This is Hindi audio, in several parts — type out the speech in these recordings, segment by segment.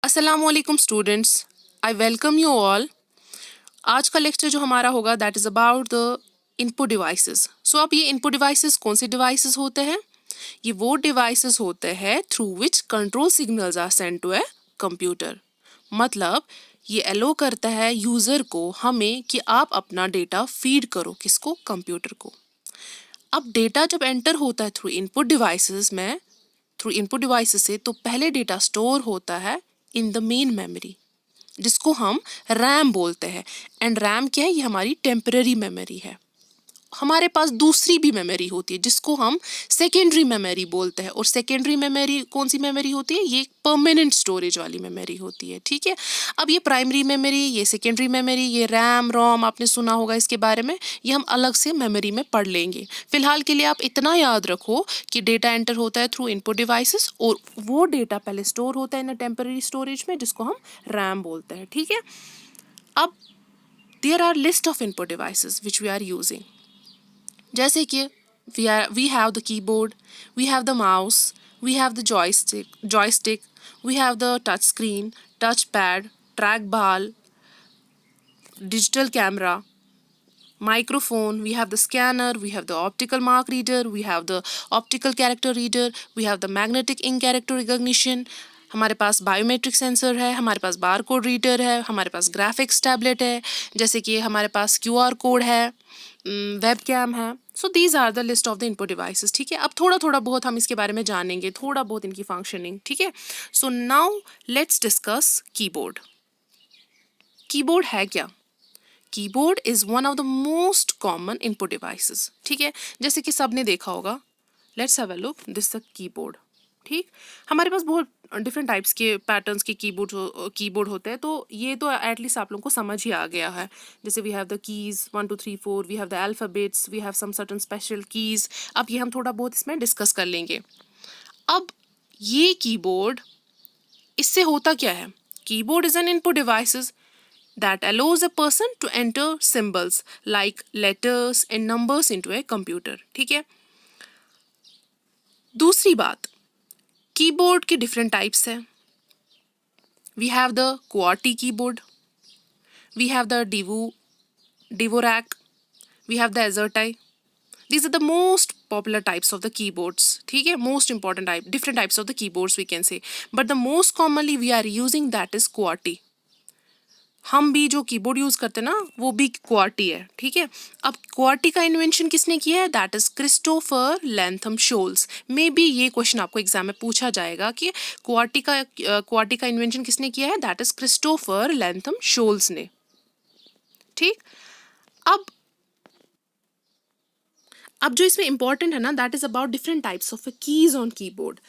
अस्सलाम वालेकुम students, I welcome you all. आज का लेक्चर जो हमारा होगा that is about the input devices. So अब ये इनपुट डिवाइसेस कौन से डिवाइसेस होते हैं? ये वो डिवाइसेस होते हैं through which control signals are send to a computer. मतलब ये अलो करता है यूज़र को हमें कि आप अपना डेटा फीड करो, किसको? कंप्यूटर को। अब डेटा जब एंटर होता है थ्रू इनपुट डिवाइसेस से, तो पहले डेटा स्टोर होता है इन द मेन मेमोरी, जिसको हम रैम बोलते हैं। एंड रैम क्या है? ये हमारी टेम्पररी मेमोरी है। हमारे पास दूसरी भी मेमोरी होती है जिसको हम सेकेंडरी मेमोरी बोलते हैं। और सेकेंडरी मेमोरी कौन सी मेमोरी होती है? ये परमानेंट स्टोरेज वाली मेमोरी होती है। ठीक है, अब ये प्राइमरी मेमोरी, ये सेकेंडरी मेमोरी, ये रैम रोम आपने सुना होगा इसके बारे में, ये हम अलग से मेमोरी में पढ़ लेंगे। फिलहाल के लिए आप इतना याद रखो कि डेटा एंटर होता है थ्रू इनपुट डिवाइसेस और वो डेटा पहले स्टोर होता है इन टेम्पररी स्टोरेज में, जिसको हम रैम बोलते हैं। ठीक है, अब there are list of input devices which we are using. जैसे कि we have the keyboard, we have the mouse, we have the joystick, we have the touch screen, touchpad, trackball, digital camera, microphone, we have the scanner, we have the optical mark reader, we have the optical character reader, we have the magnetic ink character recognition, हमारे पास बायोमेट्रिक सेंसर है, हमारे पास बार कोड रीडर है, हमारे पास ग्राफिक्स टैबलेट है, जैसे कि हमारे पास QR कोड है, वेब कैम है। So these are the list of the input devices. ठीक है, अब थोड़ा थोड़ा बहुत हम इसके बारे में जानेंगे, थोड़ा बहुत इनकी फंक्शनिंग। ठीक है, so now let's discuss keyboard. Keyboard है क्या? Keyboard is one of the most common input devices. ठीक है, जैसे कि सबने देखा होगा, let's have a look, this the keyboard. ठीक, हमारे पास बहुत डिफरेंट टाइप्स के पैटर्न्स के कीबोर्ड होते हैं, तो ये तो एटलीस्ट आप लोगों को समझ ही आ गया है। जैसे we have the keys 1 2 3 4, we have the alphabets, we have some certain special keys. अब ये हम थोड़ा बहुत इसमें डिस्कस कर लेंगे। अब ये कीबोर्ड, इससे होता क्या है? Keyboard is an input devices that allows a person to enter symbols like letters and numbers into a computer। ठीक है, दूसरी बात, कीबोर्ड के डिफरेंट टाइप्स है। We have the QWERTY keyboard, we have the Dvorak, we have the AZERTY। These are the most popular types of the keyboards। ठीक है, most important type, different types of the keyboards we can say, but the most commonly we are using that is QWERTY। हम भी जो कीबोर्ड यूज करते हैं ना, वो भी QWERTY है। ठीक है, अब QWERTY का इन्वेंशन किसने किया है? That is Christopher Latham Sholes. May be ये क्वेश्चन आपको एग्जाम में पूछा जाएगा कि QWERTY का इन्वेंशन किसने किया है? That is Christopher Latham Sholes ने। ठीक, अब जो इसमें इंपॉर्टेंट है ना, that is about different types of keys on keyboard.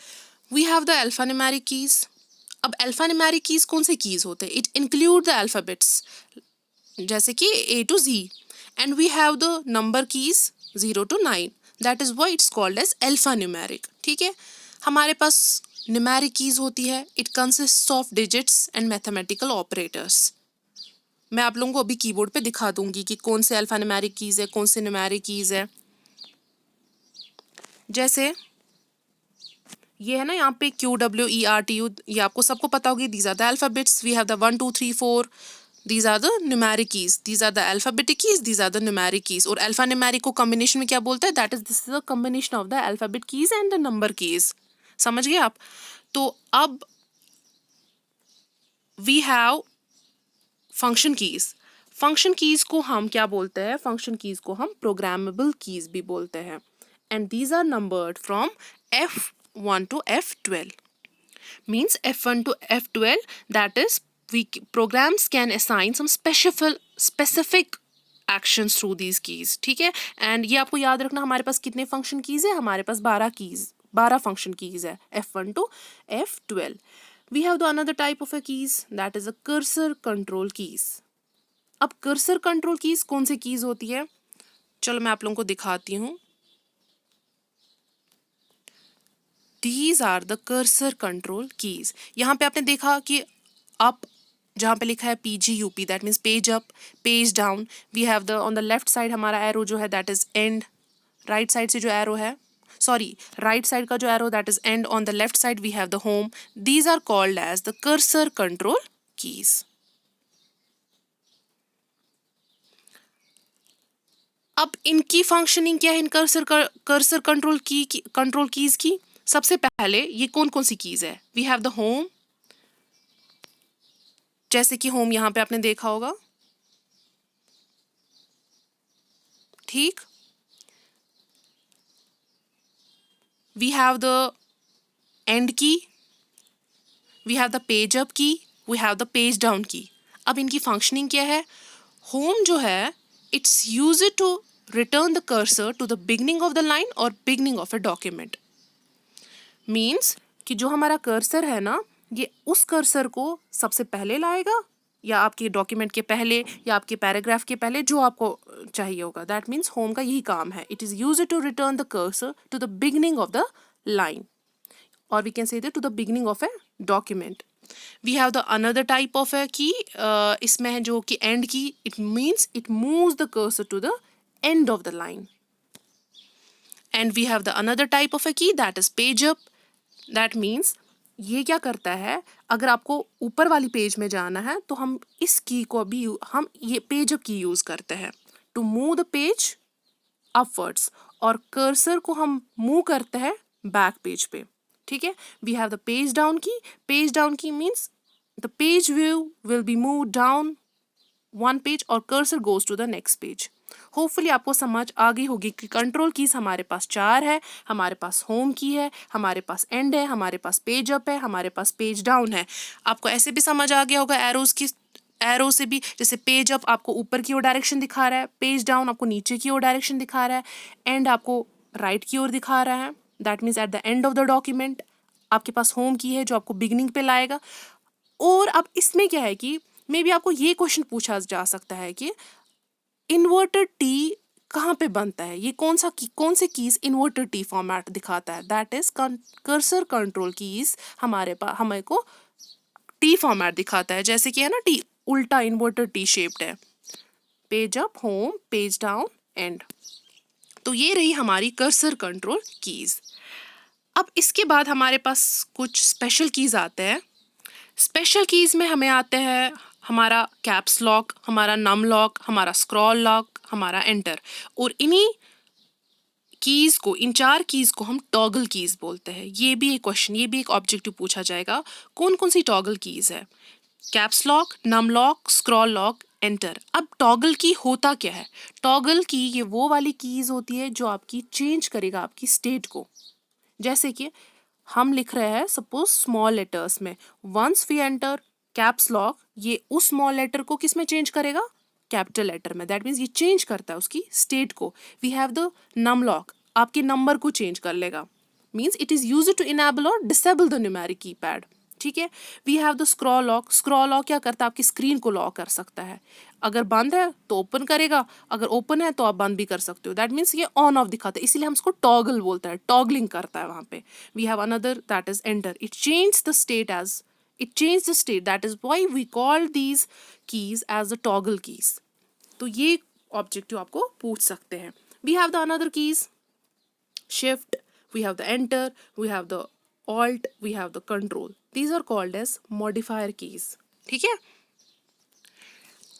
We have the alphanumeric keys. अब अल्फान्यूमेरिक कीज कौन से कीज होते हैं? इट इंक्लूड द अल्फाबेट्स, जैसे कि A to Z, and we have the number keys 0 to 9, that is why it's called as alphanumeric. ठीक है, हमारे पास न्यूमेरिक कीज होती है, it consist of digits and mathematical operators. मैं आप लोगों को अभी कीबोर्ड पे दिखा दूंगी कि कौन से अल्फान्यूमेरिक कीज है, कौन से न्यूमेरिक कीज है। जैसे ये है ना, यहाँ पे QWERTU, ये आपको सबको पता होगी। These are the alphabets, we have the 1 2 3 4, these are the numeric keys, these are the alphabetic keys, these are the numeric keys। और अल्फा न्यूमेरिक को कॉम्बिनेशन में क्या बोलता है? That is this is the combination of the alphabet keys and the number keys. समझ गए आप? तो अब we have function keys. Function keys को हम क्या बोलते हैं? फंक्शन कीज को हम प्रोग्रामेबल कीज भी बोलते हैं, and these are numbered from F1 to F12। Means F1 to F12, that is programs can assign some specific actions through these keys। ठीक है, एंड ये आपको याद रखना, हमारे पास कितने फंक्शन कीज है? हमारे पास 12 फंक्शन कीज है, F1 to F12। We have the another type of a keys, that is a cursor control keys. अब कर्सर कंट्रोल कीज कौन सी कीज होती है? चलो मैं आप लोगों को दिखाती हूँ। These are the cursor control keys। यहाँ पे आपने देखा कि up, जहाँ पे लिखा है PGUP, that means page up, page down। We have the on the left side हमारा arrow जो है that is end, right side से जो arrow है sorry, right side का जो arrow that is end, on the left side we have the home. These are called as the cursor control keys. अब इनकी फंक्शनिंग क्या है, इन कर्सर कंट्रोल कीज की? सबसे पहले ये कौन कौन सी कीज है? वी हैव द होम, जैसे कि होम यहाँ पे आपने देखा होगा, ठीक। We have the end key, we have the page up key, we have the page down key. अब इनकी फंक्शनिंग क्या है? होम जो है, it's use to return the cursor to the beginning of the line और beginning of a document. Means कि जो हमारा कर्सर है ना, ये उस कर्सर को सबसे पहले लाएगा, या आपके डॉक्यूमेंट के पहले, या आपके पैराग्राफ के पहले, जो आपको चाहिए होगा। दैट मीन्स होम का यही काम है। It is used to return the cursor to the beginning of the line, or we can say that to the beginning of a document. We have the another type of a key, इसमें है जो कि end key. It means it moves the cursor to the end of the line. And we have the another type of a key that is page up. That means ये क्या करता है, अगर आपको ऊपर वाली पेज में जाना है तो हम इस की को भी हम ये पेज अप की यूज करते हैं to move the page upwards, और कर्सर को हम मूव करते हैं बैक पेज पे, ठीक है। We have the page down key. Page down key means the page view will be move down one page और cursor goes to the next page. Hopefully आपको समझ आ गई होगी कि कंट्रोल कीज हमारे पास 4 है. हमारे पास होम की है, हमारे पास एंड है, हमारे पास पेज अप है, हमारे पास पेज डाउन है. आपको ऐसे भी समझ आ गया होगा एरोज की, एरो से भी, जैसे पेज अप आपको ऊपर की ओर डायरेक्शन दिखा रहा है, पेज डाउन आपको नीचे की ओर डायरेक्शन दिखा रहा है, एंड आपको राइट की ओर दिखा रहा है. That means at the end of the document. आपके पास होम की है जो आपको बिगनिंग पे लाएगा. और अब इसमें क्या है कि मे बी आपको ये क्वेश्चन पूछा जा सकता है कि इन्वर्टर टी कहाँ पे बनता है, ये कौन से कीज इन्वर्टर टी फॉर्मेट दिखाता है? That is cursor control keys हमारे पास हमें को टी फॉर्मेट दिखाता है. जैसे कि है ना टी, उल्टा इन्वर्टर टी शेप्ड है. Page up, home, page down, and. तो ये रही हमारी कर्सर कंट्रोल कीज. अब इसके बाद हमारे पास कुछ स्पेशल कीज आते हैं. स्पेशल कीज में हमें आते हैं हमारा कैप्स लॉक, हमारा नम लॉक, हमारा स्क्रॉल लॉक, हमारा एंटर. और इन्हीं कीज को, इन 4 कीज को हम टॉगल कीज बोलते हैं. ये भी एक क्वेश्चन, ये भी एक ऑब्जेक्टिव पूछा जाएगा. कौन कौन सी टॉगल कीज है? Caps lock, num lock, scroll lock, enter. अब टॉगल की होता क्या है? टॉगल की ये वो वाली कीज होती है जो आपकी चेंज करेगा आपकी स्टेट को. जैसे कि हम लिख रहे हैं सपोज स्मॉल लेटर्स में, once we enter caps lock, ये उस स्मॉल लेटर को किस में चेंज करेगा? कैपिटल लेटर में. दैट मीन्स ये चेंज करता है उसकी स्टेट को. We have the num lock, आपके नंबर को चेंज कर लेगा. Means it is used to enable और डिसेबल द न्यूमेरिक कीपैड. ठीक है. We have the scroll lock. Scroll lock क्या करता है? आपकी स्क्रीन को लॉक कर सकता है. अगर बंद है तो ओपन करेगा, अगर ओपन है तो आप बंद भी कर सकते हो. दैट मीन्स ये ऑन ऑफ दिखाता है, इसीलिए हम इसको टॉगल बोलते हैं, टॉगलिंग करता है वहां पे. We have another that is enter. It change the state as, it changed the state. That is why we call these keys as the toggle keys. तो ये ऑब्जेक्टिव आपको पूछ सकते हैं. We have the another keys, shift, we have the enter, we have the alt, we have the control. These are called as modifier keys. ठीक है.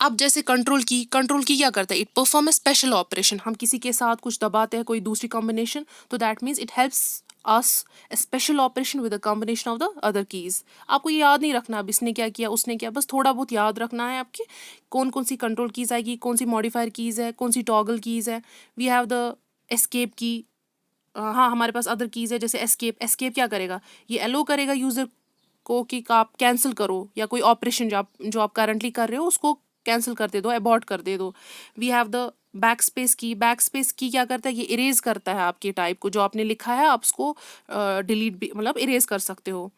अब जैसे कंट्रोल की क्या करता है? It perform a special operation. हम किसी के साथ कुछ दबाते हैं, कोई दूसरी कॉम्बिनेशन, तो that means it helps us a special operation with a combination of the other keys. आपको ये याद नहीं रखना अब इसने क्या किया उसने क्या, बस थोड़ा बहुत याद रखना है आपके कौन कौन सी कंट्रोल कीज आएगी, कौन सी मॉडिफायर कीज है, कौन सी टॉगल कीज है. वी हैव द एस्केप की. हाँ, हमारे पास अदर कीज है जैसे एस्केप. एस्केप क्या करेगा? ये एलो करेगा यूजर को कि आप कैंसिल करो, या कोई ऑपरेशन जो आप करंटली कर रहे हो उसको कैंसिल कर दे दो, अबॉर्ट कर दे दो. We have the backspace key. Backspace key क्या करता है? ये इरेज करता है आपके टाइप को, जो आपने लिखा है आप उसको डिलीट भी, मतलब इरेज कर सकते हो.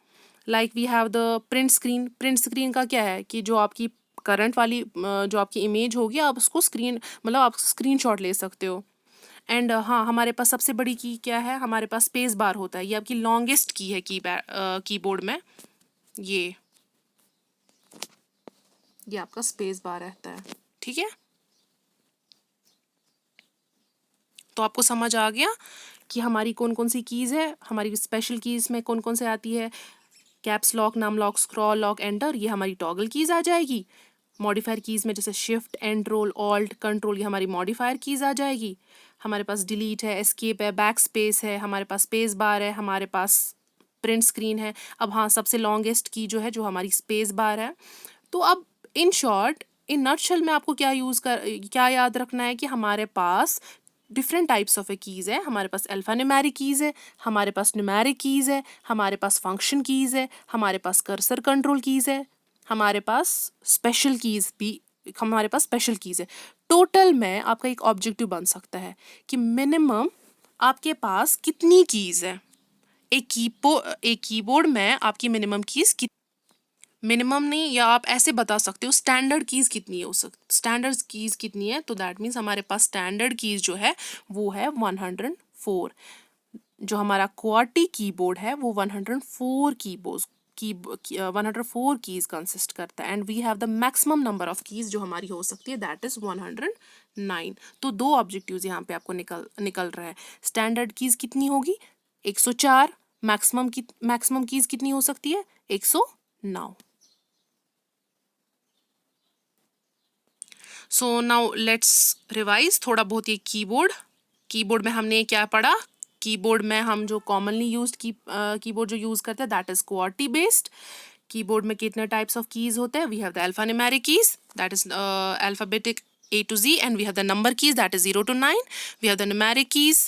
Like we have the print screen. Print screen का क्या है कि जो आपकी करंट वाली जो आपकी इमेज होगी आप उसको स्क्रीन, मतलब आप स्क्रीनशॉट ले सकते हो. एंड हाँ, हमारे पास सबसे बड़ी की क्या है? हमारे पास स्पेस बार होता है. ये आपकी लॉन्गेस्ट की है कीबोर्ड में. ये आपका स्पेस बार रहता है. ठीक है. तो आपको समझ आ गया कि हमारी कौन कौन सी कीज़ है, हमारी स्पेशल कीज़ में कौन कौन से आती है। Caps lock, num lock, scroll lock, enter, ये हमारी टॉगल कीज़ आ जाएगी। मॉडिफायर कीज़ में जैसे shift, and roll, alt, control, ये हमारी मॉडिफायर कीज़ आ जाएगी। हमारे पास डिलीट है, एस्केप है, बैक स्पेस है, हमारे पास स्पेस बार है, हमारे पास प्रिंट स्क्रीन है। अब हाँ, सबसे लॉन्गेस्ट की जो है जो हमारी स्पेस बार है। तो अब इन शॉर्ट, इन नटशेल में आपको क्या याद रखना है कि हमारे पास different types of a keys है। हमारे पास अल्फा न्यूमेरिक कीज़ है, हमारे पास न्यूमेरिक कीज़ है, हमारे पास फंक्शन कीज़ है, हमारे पास कर्सर कंट्रोल कीज़ है, हमारे पास स्पेशल कीज़ है। टोटल में आपका एक ऑब्जेक्टिव बन सकता है कि मिनिमम आपके पास कितनी कीज़ है। एक कीबोर्ड में आपकी मिनिमम कीज़ मिनिमम नहीं, या आप ऐसे बता सकते हो स्टैंडर्ड कीज़ कितनी है, स्टैंडर्ड कीज़ कितनी है। तो दैट मीन्स हमारे पास स्टैंडर्ड कीज़ जो है वो है 104। जो हमारा क्वार्टी कीबोर्ड है वो 104 कीज़ कंसिस्ट करता है। And we have the maximum number of keys जो हमारी हो सकती है, दैट इज़ 109। तो दो ऑब्जेक्टिव्स यहाँ पे आपको निकल रहा है। स्टैंडर्ड कीज़ कितनी होगी 104, मैक्सिमम कीज़ कितनी हो सकती है 109। सो नाउ लेट्स रिवाइज थोड़ा बहुत। ये कीबोर्ड में हमने क्या पढ़ा। कीबोर्ड में हम जो कॉमनली यूज्ड कीबोर्ड जो यूज करते हैं that is QWERTY based. Keyboard में कितने टाइप्स ऑफ कीज होते हैं। We have the alphanumeric keys that is alphabetic A to Z, and we have the number keys that is 0 to 9. We have the numeric keys,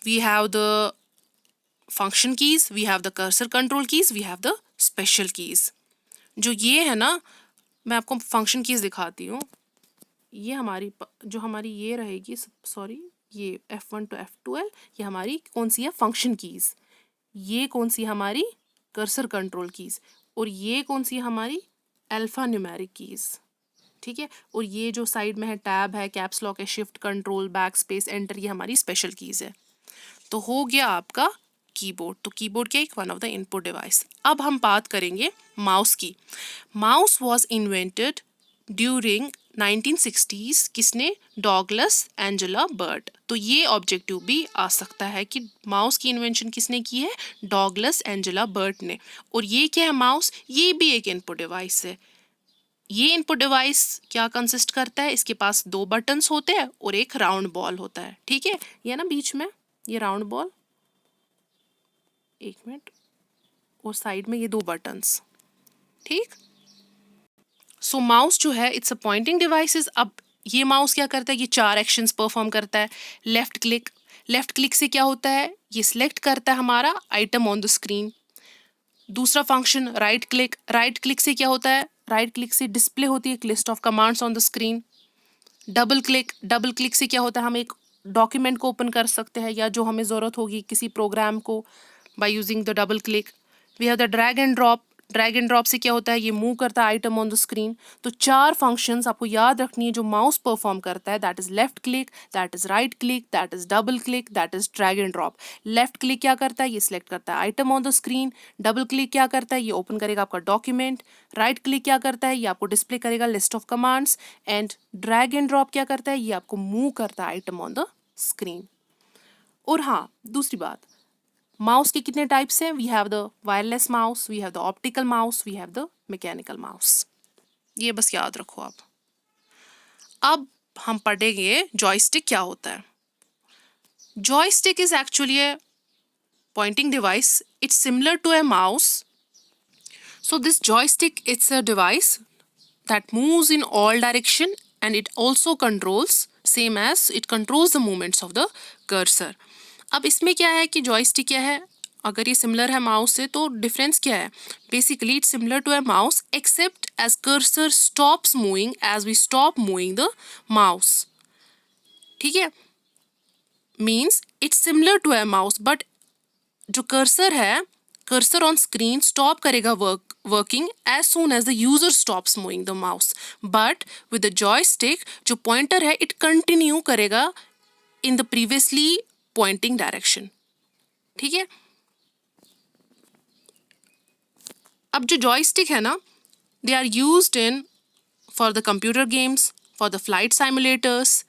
we have the function keys, we have the cursor control keys, we have the special keys. जो ये है ना, मैं आपको फंक्शन कीज दिखाती हूँ। ये जो हमारी ये रहेगी, सॉरी, ये F1 to F12, ये हमारी कौन सी है फंक्शन कीज़। ये कौन सी हमारी कर्सर कंट्रोल कीज़, और ये कौन सी हमारी अल्फा न्यूमेरिक कीज़। ठीक है, और ये जो साइड में है टैब है, कैप्स लॉक है, shift, control, back space, enter, ये हमारी स्पेशल कीज़ है। तो हो गया आपका कीबोर्ड। तो कीबोर्ड क्या एक one of the input device. अब हम बात करेंगे माउस की। Mouse was invented during 1960s। किसने? Douglas Engelbart. तो ये ऑब्जेक्टिव भी आ सकता है कि माउस की इन्वेंशन किसने की है? डॉगलस एंजेला बर्ट ने। और ये क्या है माउस? ये भी एक इनपुट डिवाइस है। ये इनपुट डिवाइस क्या कंसिस्ट करता है? इसके पास दो बटन्स होते हैं और एक राउंड बॉल होता है। ठीक है, ये ना बीच में ये राउंड बॉल, एक मिनट, और साइड में ये दो बटन्स। ठीक, सो माउस जो है इट्स अ पॉइंटिंग डिवाइसेस। अब ये माउस क्या करता है? ये चार एक्शंस परफॉर्म करता है। लेफ्ट क्लिक से क्या होता है? ये सिलेक्ट करता है हमारा आइटम ऑन द स्क्रीन। दूसरा फंक्शन राइट क्लिक से क्या होता है? राइट क्लिक से डिस्प्ले होती है एक list of commands on the screen. Double click से क्या होता है? हम एक डॉक्यूमेंट को ओपन कर सकते हैं, या जो हमें ज़रूरत होगी किसी प्रोग्राम को, by using the double click. We have the drag and drop से क्या होता है? ये मूव करता है आइटम ऑन द स्क्रीन। तो चार फंक्शंस आपको याद रखनी है जो माउस परफॉर्म करता है, that is left click, that is right click, that is double click, that is drag and drop. Left click क्या करता है? ये सिलेक्ट करता है item on the screen. Double click क्या करता है? ये ओपन करेगा आपका डॉक्यूमेंट। राइट क्लिक क्या करता है? ये आपको डिस्प्ले करेगा list of commands. And drag and drop क्या करता है? ये आपको मूव करता है आइटम ऑन द स्क्रीन। और हाँ, दूसरी बात, माउस के कितने टाइप्स हैं? We have the wireless mouse, we have the optical mouse, we have the mechanical mouse. ये बस याद रखो आप। अब हम पढ़ेंगे जॉयस्टिक क्या होता है। Joystick is actually A pointing device. It's similar to a mouse. So this joystick, it's a device that moves in all direction, and it also controls, same as it controls the movements of the cursor. अब इसमें क्या है कि जॉयस्टिक क्या है? अगर ये सिमिलर है माउस से तो डिफरेंस क्या है? Basically it's similar to a mouse except as cursor stops moving as we stop moving the mouse. ठीक है, means it's similar to a mouse, but जो कर्सर है, कर्सर ऑन स्क्रीन स्टॉप करेगा working as soon as the user stops moving the mouse. But with the joystick जो पॉइंटर है इट कंटिन्यू करेगा in the previously pointing direction. ठीक है, अब जो जॉयस्टिक है ना, दे are used in for the computer games, for the flight simulators,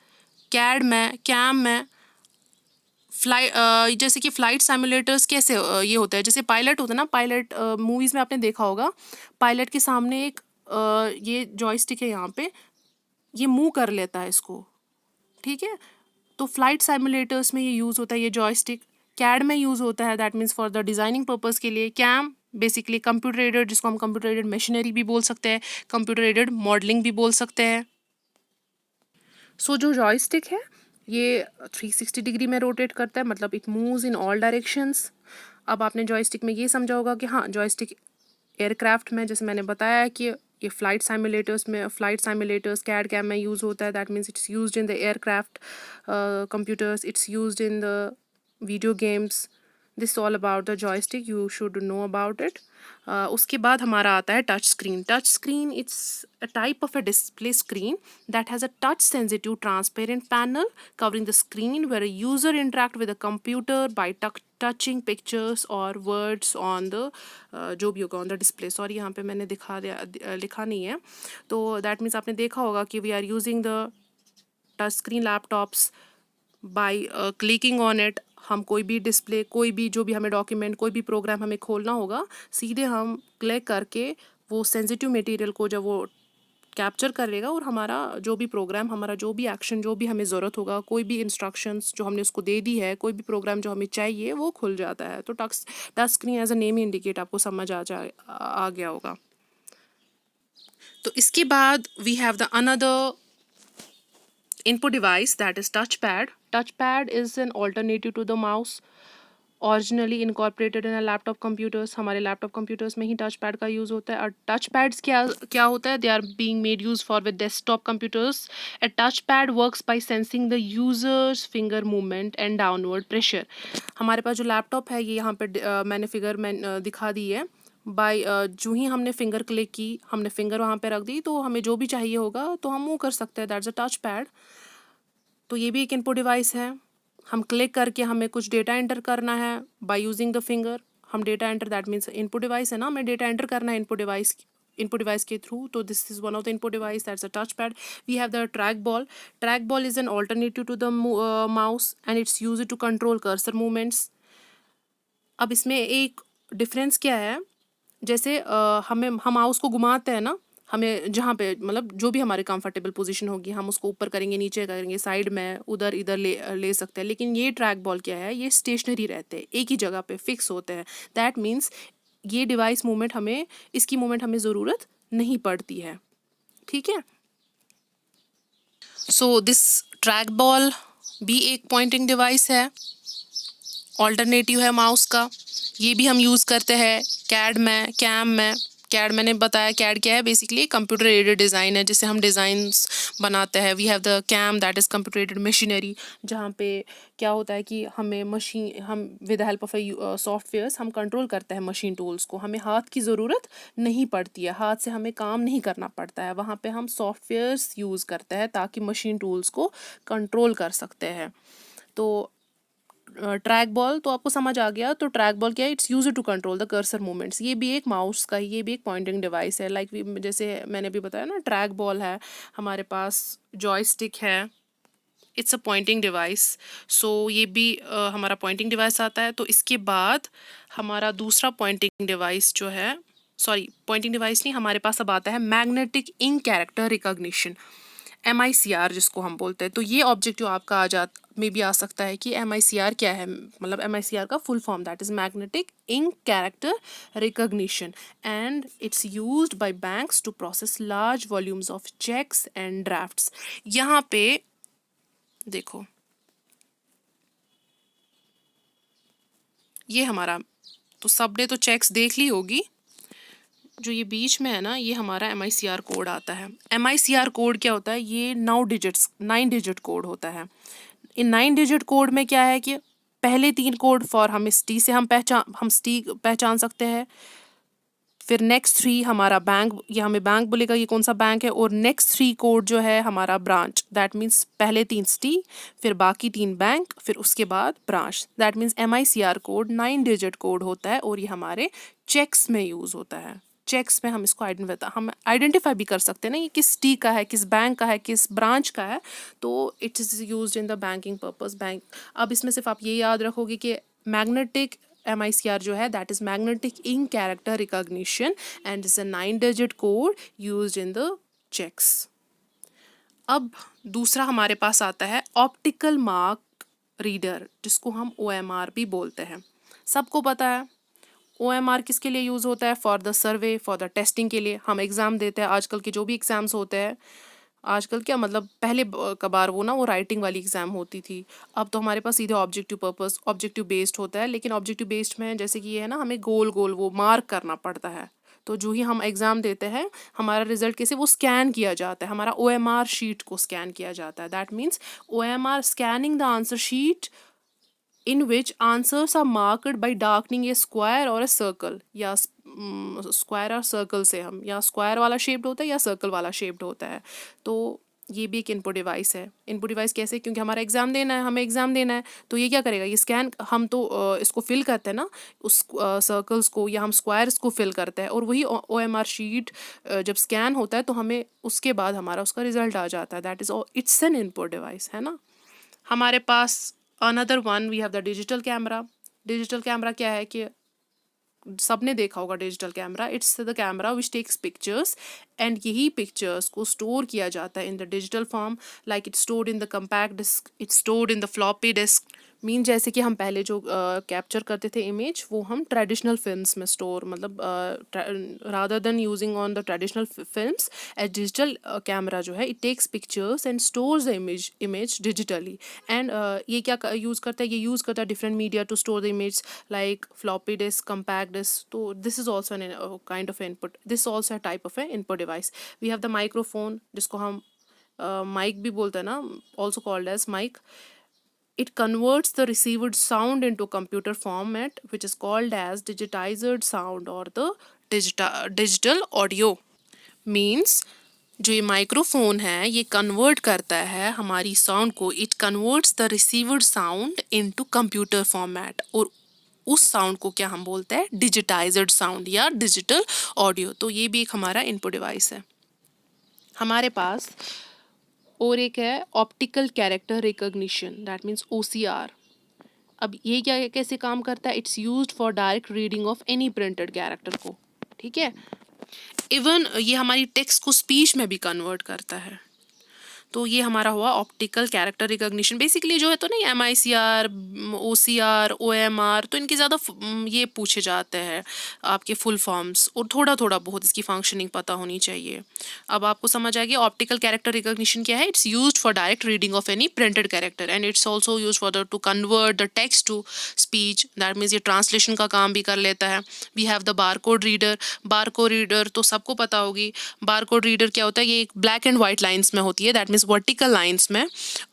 CAD में, कैम में, जैसे कि फ्लाइट सिमुलेटर्स कैसे ये होता है, जैसे पायलट होता है ना, पायलट मूवीज़ में आपने देखा होगा, पायलट के सामने एक ये जॉयस्टिक है, यहाँ पे ये मूव कर लेता है इसको, ठीक है। तो फ्लाइट सिमुलेटर्स में ये यूज़ होता है, ये जॉयस्टिक। कैड में यूज़ होता है, that means for the designing purpose के लिए। कैम बेसिकली कंप्यूटर एडेड, जिसको हम कंप्यूटर एडेड मशीनरी भी बोल सकते हैं, कंप्यूटर एडेड मॉडलिंग भी बोल सकते हैं। सो जो जॉयस्टिक है ये 360 डिग्री में रोटेट करता है, मतलब it moves in all directions. अब आपने जॉयस्टिक में ये समझा होगा कि हाँ, जॉयस्टिक एयरक्राफ्ट में, जैसे मैंने बताया कि ये फ्लाइट साइमुलेटर्स कैड कैम में यूज़ होता है, that means it's used in the aircraft computers, it's used in the video games. This all about the joystick, you should know about it. उसके बाद हमारा आता है touch screen. Touch screen it's a type of a display screen that has a touch sensitive transparent panel covering the screen where a user interact with the computer by touching pictures or words on the जो भी होगा on the display। सॉरी यहाँ पे मैंने लिखा नहीं है, तो that means आपने देखा होगा कि we are using the touch screen laptops by clicking on it. हम कोई भी डिस्प्ले, कोई भी जो भी हमें डॉक्यूमेंट, कोई भी प्रोग्राम हमें खोलना होगा, सीधे हम क्लिक करके वो सेंसिटिव मटेरियल को जब वो कैप्चर करेगा, और हमारा जो भी प्रोग्राम, हमारा जो भी एक्शन, जो भी हमें ज़रूरत होगा, कोई भी इंस्ट्रक्शंस जो हमने उसको दे दी है, कोई भी प्रोग्राम जो हमें चाहिए, वो खुल जाता है। तो touch screen as a name indicate आपको समझ आ गया होगा। तो इसके बाद we have the another input device, that is touchpad. Touchpad is an alternative to the mouse, originally incorporated in a laptop computers। हमारे लैपटॉप कंप्यूटर्स में ही टच पैड का यूज़ होता है। और टच पैड्स क्या क्या होता है, they are being made use for with desktop computers. A touchpad works by sensing the user's finger movement and downward pressure. हमारे पास जो लैपटॉप है, ये यहाँ पे मैंने फिगर में दिखा दी है। बाय जो ही हमने फिंगर क्लिक की, हमने फिंगर वहाँ पे रख दी, तो हमें जो भी चाहिए होगा तो हम मूव कर सकते हैं, दैट्स अ टच पैड। तो ये भी एक इनपुट डिवाइस है। हम क्लिक करके हमें कुछ डेटा एंटर करना है बाय यूजिंग द फिंगर, हम data enter, that means input device है ना, हमें डेटा एंटर करना है इनपुट डिवाइस के थ्रू। तो this is one of the input device, that's a touchpad. We have the trackball. Trackball is an alternative to the mouse and it's used to control cursor movements. अब इसमें एक डिफरेंस क्या है, जैसे हम माउस को घुमाते हैं ना, हमें जहाँ पे मतलब जो भी हमारे कंफर्टेबल पोजीशन होगी, हम उसको ऊपर करेंगे, नीचे करेंगे, साइड में, उधर इधर ले सकते हैं। लेकिन ये ट्रैक बॉल क्या है, ये स्टेशनरी रहते हैं, एक ही जगह पे फिक्स होते हैं। दैट मीन्स ये डिवाइस मूवमेंट हमें, इसकी मूवमेंट हमें ज़रूरत नहीं पड़ती है, ठीक है। सो दिस ट्रैक बॉल भी एक पॉइंटिंग डिवाइस है, ऑल्टरनेटिव है माउस का। ये भी हम यूज़ करते हैं कैड में, कैम में। कैड मैंने बताया, कैड क्या है, बेसिकली कंप्यूटर एडेड डिज़ाइन है, जिससे हम डिज़ाइंस बनाते हैं। We have the CAM, that is computer aided machinery, जहाँ पे क्या होता है कि हम विद हेल्प ऑफ सॉफ्टवेयर्स हम कंट्रोल करते हैं मशीन टूल्स को। हमें हाथ की ज़रूरत नहीं पड़ती है, हाथ से हमें काम नहीं करना पड़ता है, वहाँ पे हम सॉफ्टवेयर्स यूज़ करते हैं ताकि मशीन टूल्स को कंट्रोल कर सकते हैं। तो ट्रैक बॉल तो आपको समझ आ गया। तो ट्रैक बॉल क्या है, it's used to control the cursor movements. ये भी एक माउस का, ये भी एक पॉइंटिंग डिवाइस है। लाइक जैसे मैंने अभी बताया ना, ट्रैक बॉल है, हमारे पास जॉयस्टिक है, इट्स अ पॉइंटिंग डिवाइस। सो ये भी हमारा पॉइंटिंग डिवाइस आता है। तो इसके बाद हमारा दूसरा पॉइंटिंग डिवाइस जो है, सॉरी पॉइंटिंग डिवाइस नहीं, हमारे पास अब आता है magnetic ink character recognition, MICR जिसको हम बोलते हैं। तो ये ऑब्जेक्ट जो आपका में भी आ सकता है कि MICR क्या है, मतलब MICR का full form, that is magnetic ink character recognition, and it's used by banks to process large volumes of cheques and drafts. यहाँ पे देखो, ये हमारा, तो सबने तो चेक्स देख ली होगी, जो ये बीच में है ना, ये हमारा MICR कोड आता है। MICR कोड क्या होता है, ये 9 डिजिट कोड होता है। इन 9 डिजिट कोड में क्या है कि पहले 3 कोड फॉर हम ST से हम पहचान सकते हैं। फिर नेक्स्ट 3 हमारा बैंक, ये हमें बैंक बोलेगा ये कौन सा बैंक है, और नेक्स्ट 3 कोड जो है हमारा ब्रांच, दैट मीन्स पहले 3 ST, फिर बाकी 3 बैंक, फिर उसके बाद branch. That means MICR code 9 digit code होता है, और ये हमारे चेक्स में यूज़ होता है। चेक्स में हम इसको आइडेंटिफाई भी कर सकते हैं ना, ये किस टी का है, किस बैंक का है, किस ब्रांच का है, तो it is used in the banking purpose bank. अब इसमें सिर्फ आप ये याद रखोगे कि मैग्नेटिक MICR जो है that is magnetic ink character recognition and is a 9-digit code used in the cheques. अब दूसरा हमारे पास आता है ऑप्टिकल मार्क रीडर, जिसको हम OMR भी बोलते हैं। सबको पता है OMR किसके लिए यूज़ होता है, for the survey, for the testing के लिए। हम एग्ज़ाम देते हैं, आजकल के जो भी एग्ज़ाम्स होते हैं, आजकल क्या मतलब पहले कबार वो ना वो राइटिंग वाली एग्ज़ाम होती थी, अब तो हमारे पास सीधे ऑब्जेक्टिव पर्पस ऑब्जेक्टिव बेस्ड होता है। लेकिन ऑब्जेक्टिव बेस्ड में जैसे कि ये है ना, हमें गोल गोल वो मार्क करना पड़ता है, तो जो ही हम एग्ज़ाम देते हैं हमारा रिजल्ट कैसे वो स्कैन किया जाता है, हमारा OMR शीट को स्कैन किया जाता है। That means OMR scanning the answer sheet in which answers are marked by darkening a square or a circle, या स्क्वायर और सर्कल से हम, या स्क्वायर वाला शेप्ड होता है या सर्कल वाला शेप्ड होता है। तो ये भी एक इनपुट डिवाइस है। इनपुट डिवाइस कैसे, क्योंकि हमारा एग्ज़ाम देना है, हमें एग्ज़ाम देना है, तो ये क्या करेगा, ये स्कैन, हम तो इसको फिल करते हैं ना उस सर्कल्स को, या हम स्क्वायर्स को फिल करते हैं, और वही OMR शीट जब स्कैन होता है तो हमें उसके बाद हमारा उसका रिजल्ट आ जाता है। That is it's an input device, है ना। हमारे पास another one we have the digital camera. Digital camera क्या है कि सबने देखा होगा digital camera, it's the camera which takes pictures and यही पिक्चर्स को स्टोर किया जाता है in the digital form, like it's stored in the compact disc, it's stored in the floppy disk. Mean जैसे कि हम पहले जो कैप्चर करते थे इमेज, वो हम ट्रेडिशनल फिल्म्स में स्टोर, मतलब rather than using on the traditional films, as digital camera जो है it takes pictures and stores the image digitally. And ये क्या यूज़ करता है, ये यूज़ करता है different media to store the image, like floppy disk, compact disc. तो this is also an kind of input, this also type of a input device. We have the microphone, जिसको हम माइक भी बोलते हैं ना, also called as mic. It converts the received sound into computer format, which is called as digitized sound or the digital audio. Means जो ये माइक्रोफोन है ये कन्वर्ट करता है हमारी साउंड को, it converts the received sound into computer format, और उस साउंड को क्या हम बोलते हैं, डिजिटाइज्ड साउंड या डिजिटल ऑडियो। तो ये भी एक हमारा इनपुट डिवाइस है। हमारे पास और एक है optical character recognition, that means OCR। अब ये क्या कैसे काम करता है, it's used for direct reading of any printed character को, ठीक है। इवन ये हमारी टेक्स्ट को स्पीच में भी कन्वर्ट करता है। तो ये हमारा हुआ ऑप्टिकल कैरेक्टर रिकॉग्निशन। बेसिकली जो है तो नहीं MICR, OCR, OMR, तो इनके ज़्यादा ये पूछे जाते हैं आपके फुल फॉर्म्स, और थोड़ा थोड़ा बहुत इसकी फंक्शनिंग पता होनी चाहिए। अब आपको समझ आ गया ऑप्टिकल कैरेक्टर रिकॉग्निशन क्या है। It's used for direct reading of any printed character and it's also use for to convert the text to speech, that means ये ट्रांसलेशन का काम भी कर लेता है। We have the barcode reader. Barcode reader तो सबको पता होगी। बारकोड रीडर क्या होता है, ये एक ब्लैक एंड वाइट लाइन्स में होती है, दैट मीन्स वर्टिकल लाइंस में।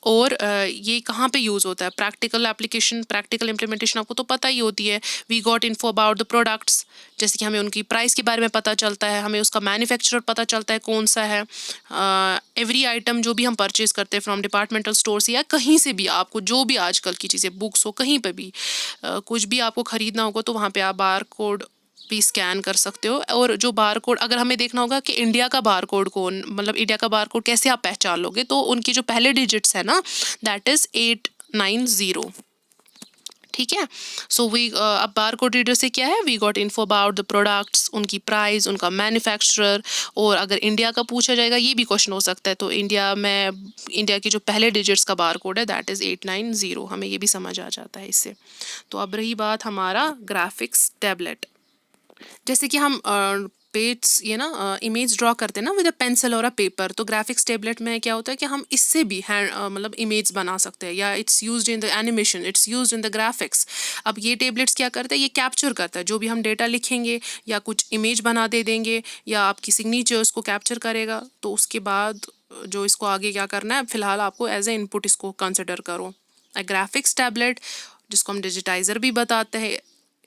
और ये कहाँ पे यूज़ होता है, प्रैक्टिकल एप्लीकेशन, प्रैक्टिकल इम्प्लीमेंटेशन आपको तो पता ही होती है। We got info about the products, जैसे कि हमें उनकी प्राइस के बारे में पता चलता है, हमें उसका मैन्युफैक्चरर पता चलता है कौन सा है। एवरी आइटम जो भी हम परचेज करते हैं फ्रॉम डिपार्टमेंटल स्टोर से या कहीं से भी, आपको जो भी आजकल की चीज़ें, बुक्स हो, कहीं पर भी कुछ भी आपको ख़रीदना होगा तो वहाँ पे आप बार कोड भी स्कैन कर सकते हो। और जो बार कोड अगर हमें देखना होगा कि इंडिया का बार कोड कौन, मतलब इंडिया का बार कोड कैसे आप पहचान लोगे, तो उनकी जो पहले डिजिट्स है ना, दैट इज़ 890, ठीक है। सो वी अब बार कोड रीडर से क्या है, we got info about the products, उनकी प्राइस, उनका मैन्युफैक्चरर। और अगर इंडिया का पूछा जाएगा, ये भी क्वेश्चन हो सकता है, तो इंडिया की जो पहले डिजिट्स का बार कोड है दैट इज़ 890, हमें ये भी समझ आ जाता है इससे। तो अब रही बात हमारा ग्राफिक्स टैबलेट। जैसे कि हम पेट्स ये ना इमेज ड्रॉ करते हैं ना विद अ पेंसिल और अ पेपर, तो ग्राफिक्स टैबलेट में क्या होता है कि हम इससे भी मतलब इमेज बना सकते हैं, या it's used in the animation, it's used in the graphics. अब ये टैबलेट्स क्या करते हैं, ये कैप्चर करता है जो भी हम डेटा लिखेंगे या कुछ इमेज बना दे देंगे या आपकी सिग्नेचर्स को कैप्चर करेगा। तो उसके बाद जो इसको आगे क्या करना है, फिलहाल आपको एज ए इनपुट इसको कंसिडर करो। ग्राफिक्स टैबलेट, जिसको हम डिजिटाइजर भी बताते हैं,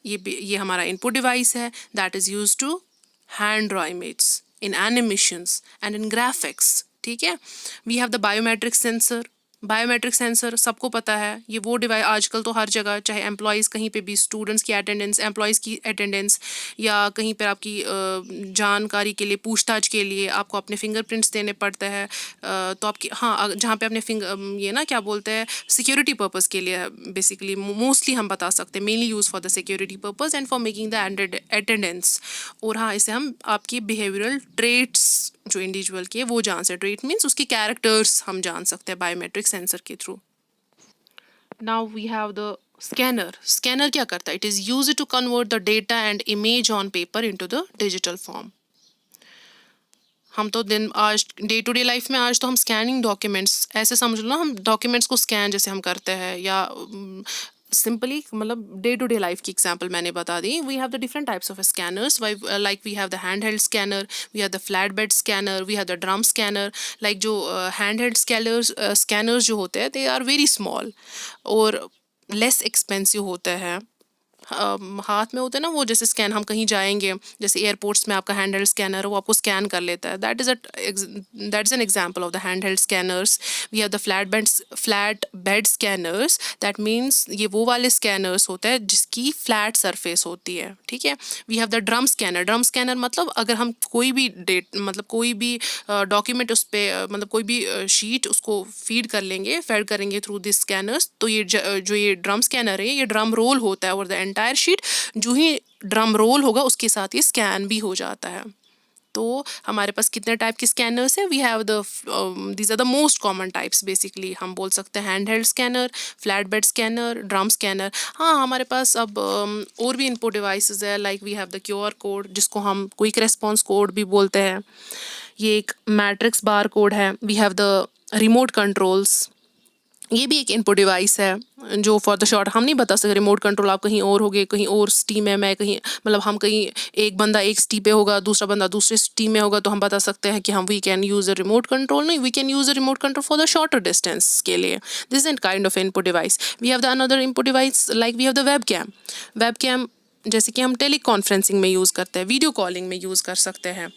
ये हमारा इनपुट डिवाइस है, that is use to hand draw image in animations and in graphics, ठीक है। We have the biometric sensor, biometric sensor सबको पता है, ये वो डिवाइस आजकल तो हर जगह, चाहे एम्प्लॉयज़ कहीं पे भी, स्टूडेंट्स की अटेंडेंस, एम्प्लॉयज़ की अटेंडेंस, या कहीं पर आपकी जानकारी के लिए, पूछताछ के लिए आपको अपने फिंगरप्रिंट्स देने पड़ते हैं। तो आपकी, हाँ, जहाँ पे अपने ये ना क्या बोलते हैं, सिक्योरिटी पर्पज़ के लिए बेसिकली, मोस्टली हम बता सकते हैं, mainly use for the security purpose and for making the attendance. और हाँ, इसे हम आपकी बिहेवियरल ट्रेट्स जो इंडिविजुअल के, वो जान सकते, ट्रेट मीन्स उसकी कैरेक्टर्स हम जान सकते हैं बायोमेट्रिक सेंसर के through. Now we have the scanner. Scanner क्या करता है? It is used to convert the data and image on paper into the digital form. हम तो दिन, आज डे टू डे लाइफ में, आज तो हम स्कैनिंग डॉक्यूमेंट्स, ऐसे समझ लो ना, हम डॉक्यूमेंट्स को स्कैन जैसे हम करते हैं, या सिंपली मतलब डे टू डे लाइफ की एग्जांपल मैंने बता दी। We have the different types of scanners, like we have the hand held scanner, we have the flat bed scanner, we have the drum scanner. Like जो हैंड हेल्ड स्कैनर्स जो होते हैं, दे आर वेरी स्मॉल और लेस एक्सपेंसिव होते हैं। हाथ में होते हैं ना वो, जैसे स्कैन, हम कहीं जाएंगे, जैसे एयरपोर्ट्स में आपका हैंड हेल्ड स्कैनर है, वो आपको स्कैन कर लेता है। That is an example of the hand held scanners. We have the flat bed scanners, that means ये वो वाले स्कैनर्स होते हैं जिसकी फ्लैट सरफेस होती है, ठीक है। We have the drum scanner. Drum scanner मतलब अगर हम कोई भी मतलब कोई भी डॉक्यूमेंट उस पर, मतलब कोई भी शीट उसको फेड करेंगे थ्रू दिस स्कैनर्स, तो ये जो ये ड्रम स्कैनर है, ये ड्रम रोल होता है, और द एंटायर शीट जो ही ड्रम रोल होगा उसके साथ ये स्कैन भी हो जाता है। तो हमारे पास कितने टाइप के स्कैनर्स हैं? We have the these are the most common types basically. हम बोल सकते हैं hand held scanner, flat bed scanner, drum scanner. हाँ, हमारे पास अब और भी इनपुट डिवाइसेस है, like we have the QR code, जिसको हम क्विक रेस्पॉन्स कोड भी बोलते हैं। ये एक मैट्रिक्स बार कोड है। We have the remote controls, ये भी एक इनपुट डिवाइस है, जो फॉर द शॉर्ट हम नहीं बता सकते। रिमोट कंट्रोल आप कहीं और होगे, कहीं और सिटी में, मैं कहीं, मतलब हम कहीं, एक बंदा एक सिटी पे होगा, दूसरा बंदा दूसरे सिटी में होगा, तो हम बता सकते हैं कि हम we can use a remote control. नहीं, we can use a remote control for the shorter distance के लिए। This is kind of input device. We have the another input device, like we have the web cam. Web cam जैसे कि हम टेली कॉन्फ्रेंसिंग में यूज़ करते हैं, वीडियो कॉलिंग में यूज़ कर सकते हैं,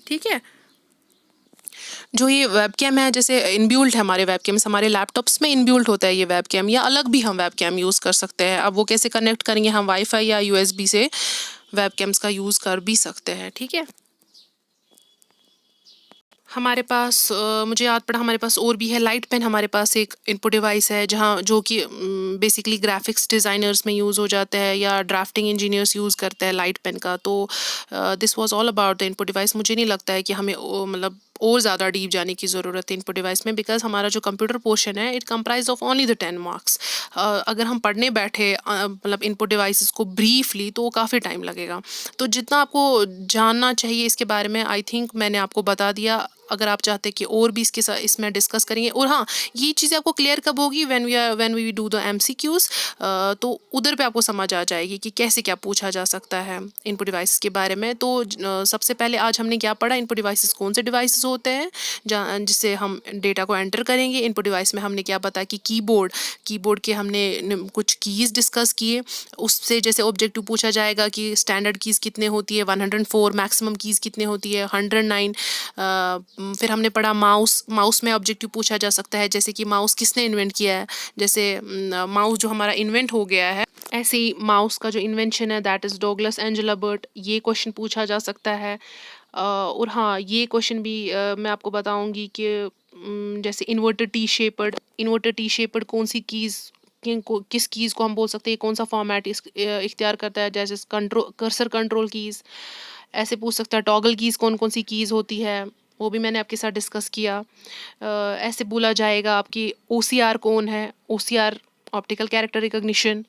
ठीक है। जो ये वेबकैम है, जैसे इनबिल्ट है हमारे वेबकैम्स, हमारे लैपटॉप्स में इनबिल्ट होता है ये वेबकैम, या अलग भी हम वेबकैम यूज़ कर सकते हैं। अब वो कैसे कनेक्ट करेंगे? हम वाईफाई या USB से वेबकैम्स का यूज़ कर भी सकते हैं, ठीक है। हमारे पास मुझे याद पड़ा, हमारे पास और भी है। लाइट पेन हमारे पास एक इनपुट डिवाइस है, जहाँ जो कि बेसिकली ग्राफिक्स डिज़ाइनर्स में यूज़ हो जाता है, या ड्राफ्टिंग इंजीनियर्स यूज़ करते हैं लाइट पेन का। तो this was all about the input device. मुझे नहीं लगता है कि हमें मतलब और ज़्यादा डीप जाने की ज़रूरत है इनपुट डिवाइस में, बिकॉज हमारा जो कंप्यूटर पोर्शन है, it comprise of only the 10 marks. अगर हम पढ़ने बैठे मतलब इनपुट डिवाइसेस को ब्रीफली, तो वो काफ़ी टाइम लगेगा। तो जितना आपको जानना चाहिए इसके बारे में, आई थिंक मैंने आपको बता दिया। अगर आप चाहते हैं कि और भी इसके साथ इसमें डिस्कस करेंगे, और हाँ, ये चीज़ें आपको क्लियर कब होगी? When we do the MCQs। तो उधर पे आपको समझ आ जाएगी कि कैसे क्या पूछा जा सकता है इनपुट डिवाइसेस के बारे में। तो सबसे पहले आज हमने क्या पढ़ा? इनपुट डिवाइसेस कौन से डिवाइसेस होते हैं जिससे हम डेटा को एंटर करेंगे। इनपुट डिवाइस में हमने क्या बताया कि कीबोर्ड के हमने कुछ कीज़ डिस्कस किए। उससे जैसे ऑब्जेक्टिव पूछा जाएगा कि स्टैंडर्ड कीज़ कितने होती है, 104, मैक्सिमम कीज़ कितने होती है, 109। फिर हमने पढ़ा माउस में ऑब्जेक्टिव पूछा जा सकता है, जैसे कि माउस किसने इन्वेंट किया है। जैसे माउस जो हमारा इन्वेंट हो गया है, ऐसे ही माउस का जो इन्वेंशन है, that is Douglas Engelbart. ये क्वेश्चन पूछा जा सकता है। और हाँ, ये क्वेश्चन भी मैं आपको बताऊंगी कि जैसे इन्वर्टेड टी शेपर्ड कौन सी कीज़, किस कीज़ को हम बोल सकते हैं, कौन सा फॉर्मेट इख्तियार करता है। जैसे कर्सर कंट्रोल कीज़, ऐसे पूछ सकता है। टॉगल कीज़ कौन कौन सी कीज़ होती है, वो भी मैंने आपके साथ डिस्कस किया। ऐसे बोला जाएगा आपकी OCR कौन है। OCR optical character recognition,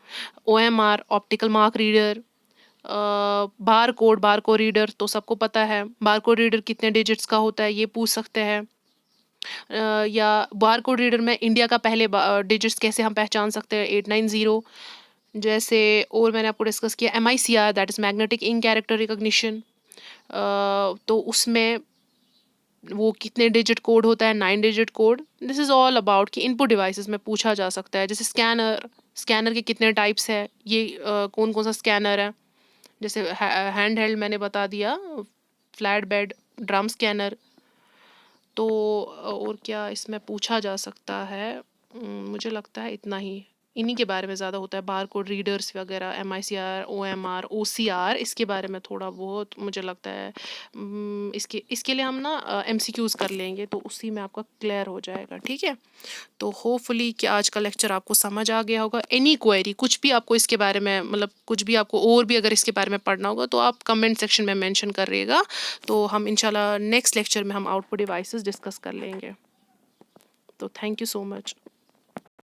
OMR optical mark reader, bar code reader तो सबको पता है। बार कोड रीडर कितने डिजिट्स का होता है, ये पूछ सकते हैं। या बार कोड रीडर में इंडिया का पहले डिजिट्स कैसे हम पहचान सकते हैं, 890 जैसे। और मैंने आपको डिस्कस किया MICR, that is magnetic ink character recognition. तो उसमें वो कितने डिजिट कोड होता है, 9 digit code. This is all about कि इनपुट डिवाइसेस में पूछा जा सकता है। जैसे स्कैनर के कितने टाइप्स है, ये कौन कौन सा स्कैनर है। जैसे हैंड हेल्ड मैंने बता दिया, फ्लैट बेड, ड्रम स्कैनर। तो और क्या इसमें पूछा जा सकता है, मुझे लगता है इतना ही, इन्हीं के बारे में ज़्यादा होता है, बार कोड रीडर्स वगैरह, MICR, OMR, OCR, इसके बारे में थोड़ा बहुत मुझे लगता है। इसके लिए हम ना MCQs कर लेंगे तो उसी में आपका क्लियर हो जाएगा, ठीक है। तो होपफुली कि आज का लेक्चर आपको समझ आ गया होगा। एनी क्वेरी, कुछ भी आपको इसके बारे में, मतलब कुछ भी आपको और भी अगर इसके बारे में पढ़ना होगा तो आप कमेंट सेक्शन में मेंशन करिएगा, तो हम इंशाल्लाह नेक्स्ट लेक्चर में हम आउटपुट डिवाइसेस डिस्कस कर लेंगे। तो थैंक यू सो मच।